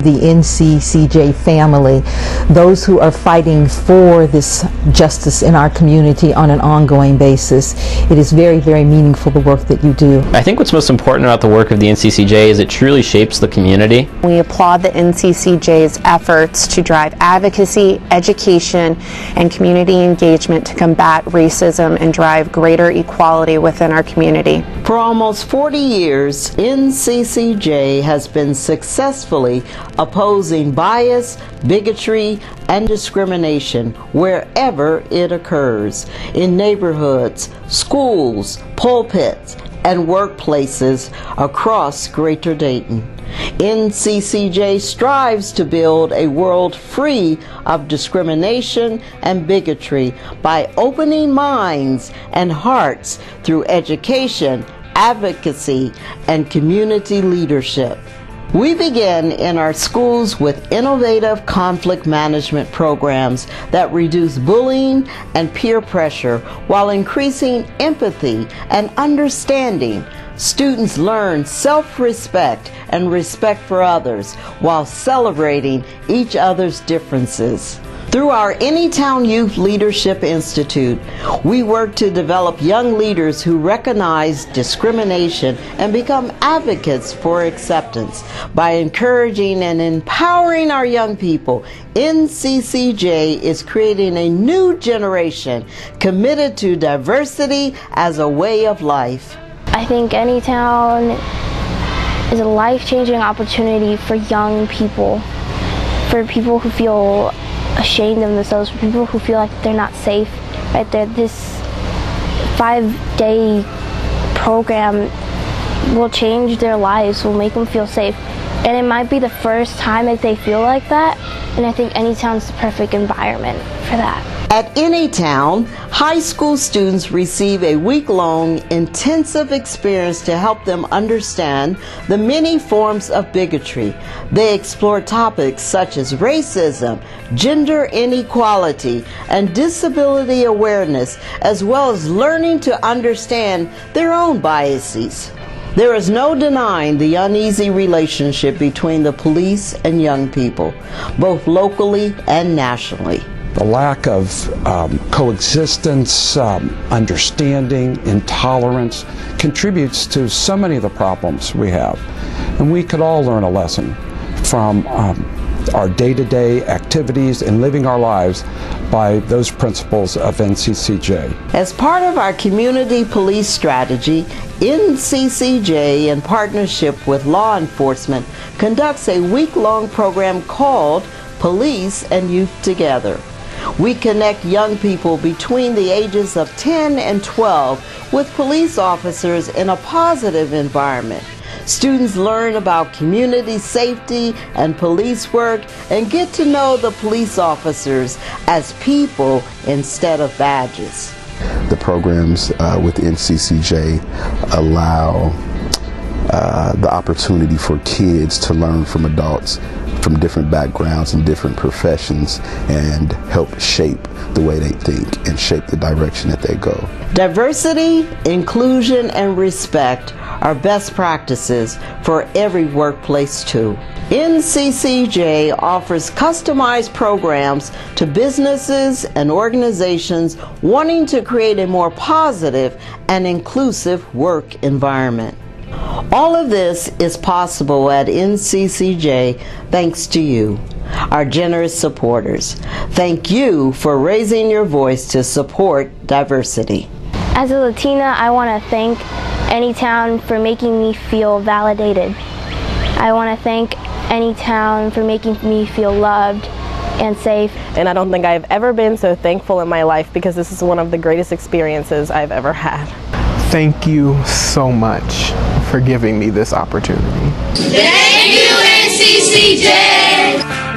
the NCCJ family, those who are fighting for this justice in our community on an ongoing basis. It is very, very meaningful, the work that you do. I think what's most important about the work of the NCCJ is it truly shapes the community. We applaud the NCCJ's efforts to drive advocacy, education, and community engagement to combat racism and drive greater equality within our community. For almost 40 years, NCCJ has been successfully opposing bias, bigotry, and discrimination wherever it occurs, in neighborhoods, schools, pulpits, and workplaces across Greater Dayton. NCCJ strives to build a world free of discrimination and bigotry by opening minds and hearts through education, advocacy, and community leadership. We begin in our schools with innovative conflict management programs that reduce bullying and peer pressure while increasing empathy and understanding. Students learn self-respect and respect for others while celebrating each other's differences. Through our Anytown Youth Leadership Institute, we work to develop young leaders who recognize discrimination and become advocates for acceptance. By encouraging and empowering our young people, NCCJ is creating a new generation committed to diversity as a way of life. I think Anytown is a life-changing opportunity for young people, for people who feel ashamed of themselves, for people who feel like they're not safe. Right there, this 5-day program will change their lives, will make them feel safe. And it might be the first time that they feel like that, and I think Anytown's the perfect environment for that. At Anytown, high school students receive a week-long intensive experience to help them understand the many forms of bigotry. They explore topics such as racism, gender inequality, and disability awareness, as well as learning to understand their own biases. There is no denying the uneasy relationship between the police and young people, both locally and nationally. The lack of coexistence, understanding, intolerance contributes to so many of the problems we have. And we could all learn a lesson from our day-to-day activities and living our lives by those principles of NCCJ. As part of our community police strategy, NCCJ, in partnership with law enforcement, conducts a week-long program called Police and Youth Together. We connect young people between the ages of 10 and 12 with police officers in a positive environment. Students learn about community safety and police work and get to know the police officers as people instead of badges. The programs with NCCJ allow the opportunity for kids to learn from adults from different backgrounds and different professions and help shape the way they think and shape the direction that they go. Diversity, inclusion, and respect are best practices for every workplace too. NCCJ offers customized programs to businesses and organizations wanting to create a more positive and inclusive work environment. All of this is possible at NCCJ thanks to you, our generous supporters. Thank you for raising your voice to support diversity. As a Latina, I want to thank Anytown for making me feel validated. I want to thank Anytown for making me feel loved and safe. And I don't think I've ever been so thankful in my life because this is one of the greatest experiences I've ever had. Thank you so much for giving me this opportunity. Thank you, NCCJ!